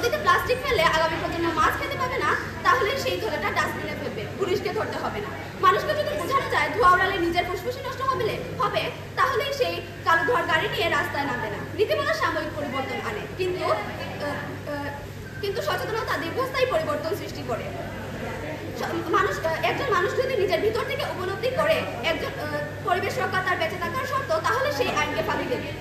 নদীতে প্লাস্টিক ফেলে আগামী প্রজন্ম মাছ খেতে পাবে না, তাহলে সেই ধোঁয়াটা ডাস্টবিনে ফেলবে, পুলিশকে ধরতে হবে না। মানুষকে যদি বোঝানো যায় ধোঁয়া উড়ালে নিজের ফুসফুসি নষ্ট হবে, তাহলে সেই কালো ধোঁয়ার গাড়ি নিয়ে রাস্তায় নামবে না। নীতিমালা সাময়িক পরিবর্তন আনে, কিন্তু সচেতনতা দীর্ঘস্থায়ী পরিবর্তন সৃষ্টি করে। একজন মানুষ যদি নিজের ভিতর থেকে উপলব্ধি করে একজন পরিবেশ রক্ষা তার বেঁচে থাকার শর্ত, তাহলে সেই আইনকে ফাঁকি দেবে।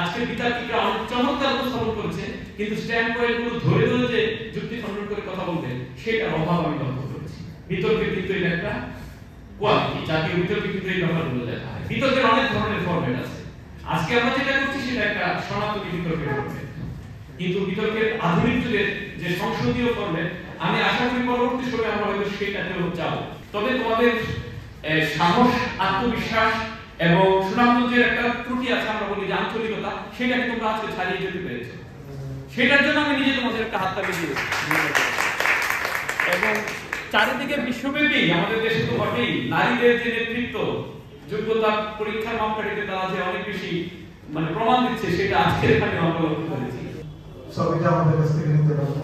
আজকে বিতর্কীরা অনেক চমৎকার উপস্থাপন করেছে, কিন্তু স্ট্যান্ড পয়েন্টগুলো ধরে ধরে যে যুক্তি খণ্ডন করে কথা বলবেন সেটার অভাব আমি লক্ষ্য করেছি। বিতর্কের কিন্তু এটা একটা কোয়ালিটি, জাতীয় বিতর্কে কিন্তু এই ব্যাপারগুলো দেখা হয়। বিতর্কের অনেক ধরনের ফরম্যাট আছে। আজকে আমরা যেটা করছি সেটা একটা সনাতনী বিতর্কের ফরম্যাট, কিন্তু বিতর্কের আধুনিক যুগের যে সংসদীয় ফরম্যাট, আমি আশা করি পরবর্তী সময়ে আমরা হয়তো সেটাতেও যাব। তবে তোমাদের সাহস, আত্মবিশ্বাস এবং সুনামগঞ্জের একটা ত্রুটি আছে, আমরা বলি যে আঞ্চলিকতা, সেটাকে তোমরা আজকে ছাড়িয়ে যেতে পেরেছো। সেটার জন্য আমি নিজে তোমাদের একটা হাততালি দিয়েছি। এবং চারিদিকে বিশ্বব্যাপী আমাদের দেশে তো বটেই নারীদের যে নেতৃত্ব যোগ্যতা পরীক্ষার মাপকাঠিতে তারা যে অনেক বেশি প্রমাণ দিচ্ছে, সেটা আজকের এখানে আমরা লক্ষ্য করেছি। সবইটা আমাদের কাছ থেকে নিতে পারবো।